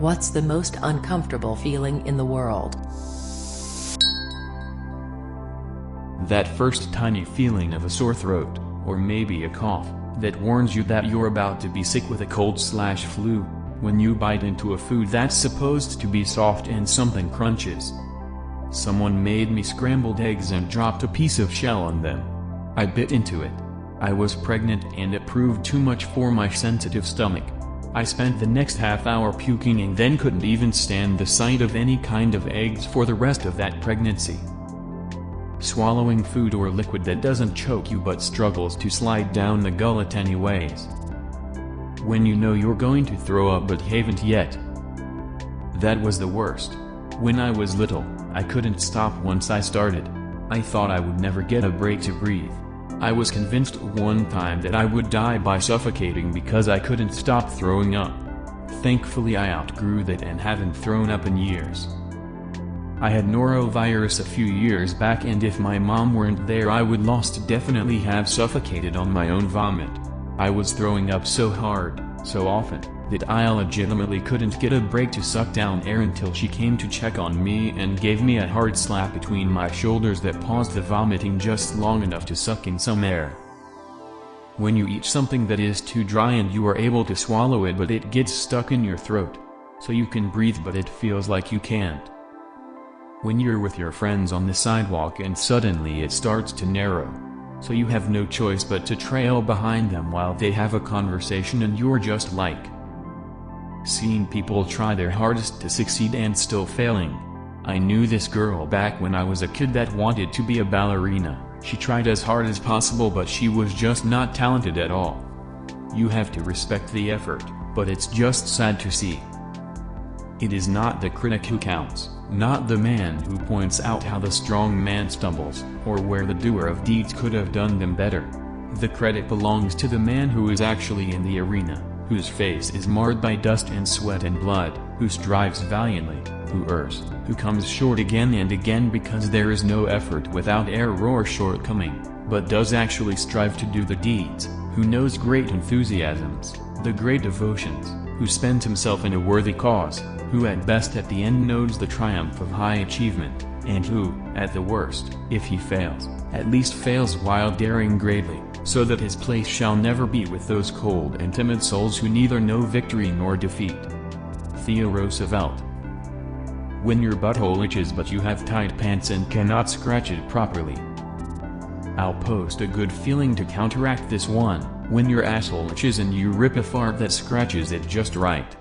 What's the most uncomfortable feeling in the world? That first tiny feeling of a sore throat, or maybe a cough, that warns you that you're about to be sick with a cold/flu, when you bite into a food that's supposed to be soft and something crunches. Someone made me scrambled eggs and dropped a piece of shell on them. I bit into it. I was pregnant and it proved too much for my sensitive stomach. I spent the next half hour puking and then couldn't even stand the sight of any kind of eggs for the rest of that pregnancy. Swallowing food or liquid that doesn't choke you but struggles to slide down the gullet anyways. When you know you're going to throw up but haven't yet. That was the worst. When I was little, I couldn't stop once I started. I thought I would never get a break to breathe. I was convinced one time that I would die by suffocating because I couldn't stop throwing up. Thankfully I outgrew that and haven't thrown up in years. I had norovirus a few years back and if my mom weren't there I would most definitely have suffocated on my own vomit. I was throwing up so hard, so often, that I legitimately couldn't get a break to suck down air until she came to check on me and gave me a hard slap between my shoulders that paused the vomiting just long enough to suck in some air. When you eat something that is too dry and you are able to swallow it but it gets stuck in your throat, so you can breathe but it feels like you can't. When you're with your friends on the sidewalk and suddenly it starts to narrow, so you have no choice but to trail behind them while they have a conversation and you're just like, seeing people try their hardest to succeed and still failing. I knew this girl back when I was a kid that wanted to be a ballerina. She tried as hard as possible but she was just not talented at all. You have to respect the effort, but it's just sad to see. It is not the critic who counts, not the man who points out how the strong man stumbles, or where the doer of deeds could have done them better. The credit belongs to the man who is actually in the arena, whose face is marred by dust and sweat and blood, who strives valiantly, who errs, who comes short again and again because there is no effort without error or shortcoming, but does actually strive to do the deeds, who knows great enthusiasms, the great devotions, who spends himself in a worthy cause, who at best at the end knows the triumph of high achievement, and who, at the worst, if he fails, at least fails while daring greatly, so that his place shall never be with those cold and timid souls who neither know victory nor defeat. Theodore Roosevelt. When your butthole itches but you have tight pants and cannot scratch it properly. I'll post a good feeling to counteract this one, when your asshole itches and you rip a fart that scratches it just right.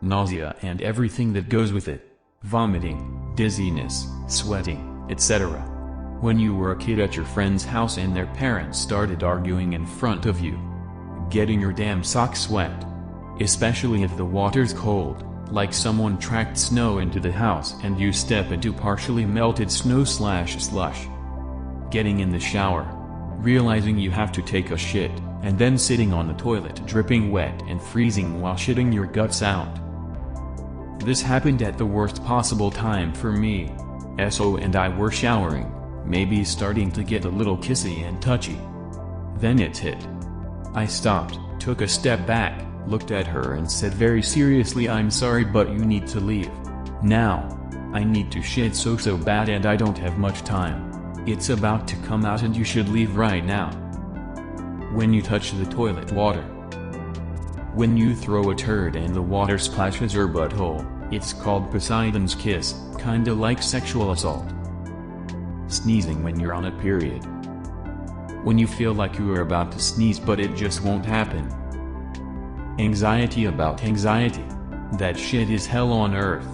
Nausea and everything that goes with it. Vomiting, dizziness, sweating, etc. When you were a kid at your friend's house and their parents started arguing in front of you. Getting your damn socks wet. Especially if the water's cold, like someone tracked snow into the house and you step into partially melted snow/slush. Getting in the shower. Realizing you have to take a shit, and then sitting on the toilet dripping wet and freezing while shitting your guts out. This happened at the worst possible time for me. So and I were showering, maybe starting to get a little kissy and touchy. Then it hit. I stopped, took a step back, looked at her and said very seriously, "I'm sorry but you need to leave. Now. I need to shit so bad and I don't have much time. It's about to come out and you should leave right now." When you touch the toilet water. When you throw a turd and the water splashes your butthole, it's called Poseidon's kiss, kinda like sexual assault. Sneezing when you're on a period. When you feel like you are about to sneeze but it just won't happen. Anxiety about anxiety. That shit is hell on earth.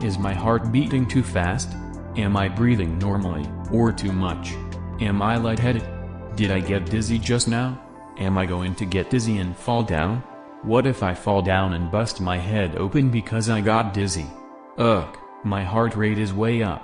Is my heart beating too fast? Am I breathing normally, or too much? Am I lightheaded? Did I get dizzy just now? Am I going to get dizzy and fall down? What if I fall down and bust my head open because I got dizzy? Ugh, my heart rate is way up.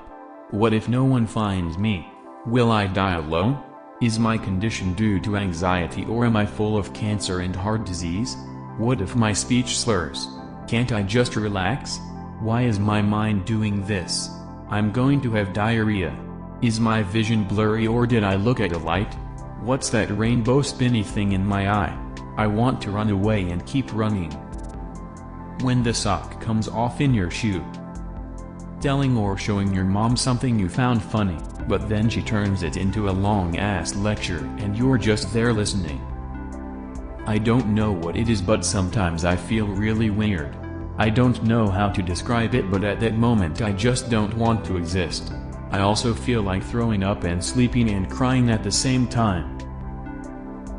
What if no one finds me? Will I die alone? Is my condition due to anxiety or am I full of cancer and heart disease? What if my speech slurs? Can't I just relax? Why is my mind doing this? I'm going to have diarrhea. Is my vision blurry or did I look at a light? What's that rainbow spinny thing in my eye? I want to run away and keep running. When the sock comes off in your shoe. Telling or showing your mom something you found funny, but then she turns it into a long-ass lecture and you're just there listening. I don't know what it is, but sometimes I feel really weird. I don't know how to describe it, but at that moment I just don't want to exist. I also feel like throwing up and sleeping and crying at the same time.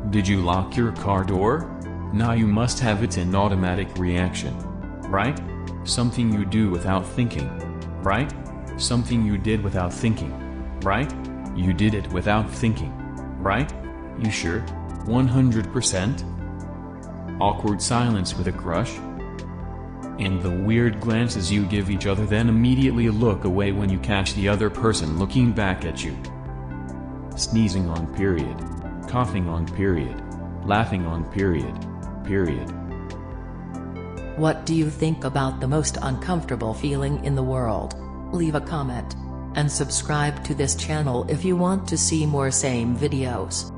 Did you lock your car door? Now you must have it an automatic reaction. Right? Something you do without thinking. Right? Something you did without thinking. Right? You did it without thinking. Right? You sure? 100%? Awkward silence with a crush? And the weird glances you give each other, then immediately look away when you catch the other person looking back at you. Sneezing on period. Coughing on period. Laughing on period. Period. What do you think about the most uncomfortable feeling in the world? Leave a comment. And subscribe to this channel if you want to see more same videos.